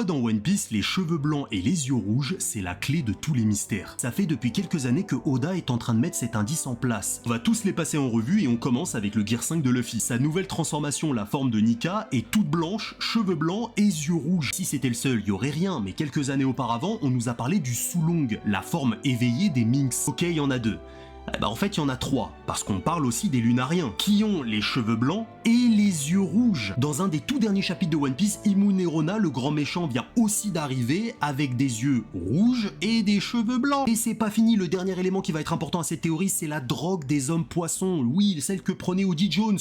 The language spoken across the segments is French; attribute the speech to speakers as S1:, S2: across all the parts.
S1: Pourquoi dans One Piece, les cheveux blancs et les yeux rouges, c'est la clé de tous les mystères? Ça fait depuis quelques années que Oda est en train de mettre cet indice en place. On va tous les passer en revue et on commence avec le Gear 5 de Luffy. Sa nouvelle transformation, la forme de Nika, est toute blanche, cheveux blancs et yeux rouges. Si c'était le seul, y aurait rien, mais quelques années auparavant, on nous a parlé du Sulong, la forme éveillée des Minks. Ok, il y en a deux. En fait, il y en a trois, parce qu'on parle aussi des Lunariens, qui ont les cheveux blancs et les yeux rouges. Dans un des tout derniers chapitres de One Piece, Imunerona, le grand méchant, vient aussi d'arriver avec des yeux rouges et des cheveux blancs. Et c'est pas fini, le dernier élément qui va être important à cette théorie, c'est la drogue des hommes poissons. Oui, celle que prenait Oda Jones,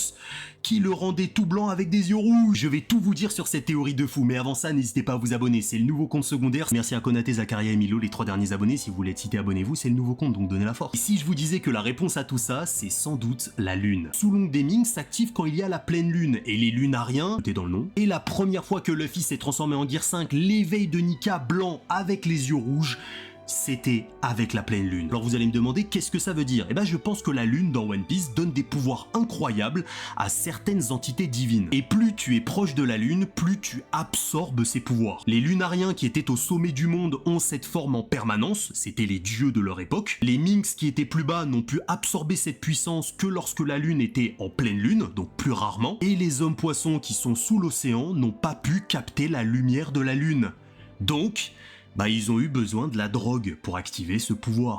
S1: qui le rendait tout blanc avec des yeux rouges. Je vais tout vous dire sur cette théorie de fou, mais avant ça, n'hésitez pas à vous abonner, c'est le nouveau compte secondaire. Merci à Konaté, Zakaria et Milo, les 3 derniers abonnés. Si vous voulez être cité, abonnez-vous, c'est le nouveau compte, donc donnez la force. Et si je vous disais que la réponse à tout ça, c'est sans doute la lune. Sulong des Minks s'active quand il y a la pleine lune, et les Lunariens, c'était dans le nom, et la première fois que Luffy s'est transformé en Gear 5, l'éveil de Nika blanc avec les yeux rouges, c'était avec la pleine lune. Alors vous allez me demander qu'est-ce que ça veut dire? Je pense que la lune dans One Piece donne des pouvoirs incroyables à certaines entités divines. Et plus tu es proche de la lune, plus tu absorbes ses pouvoirs. Les Lunariens qui étaient au sommet du monde ont cette forme en permanence, c'était les dieux de leur époque. Les Minks qui étaient plus bas n'ont pu absorber cette puissance que lorsque la lune était en pleine lune, donc plus rarement. Et les hommes poissons qui sont sous l'océan n'ont pas pu capter la lumière de la lune. Donc, ils ont eu besoin de la drogue pour activer ce pouvoir.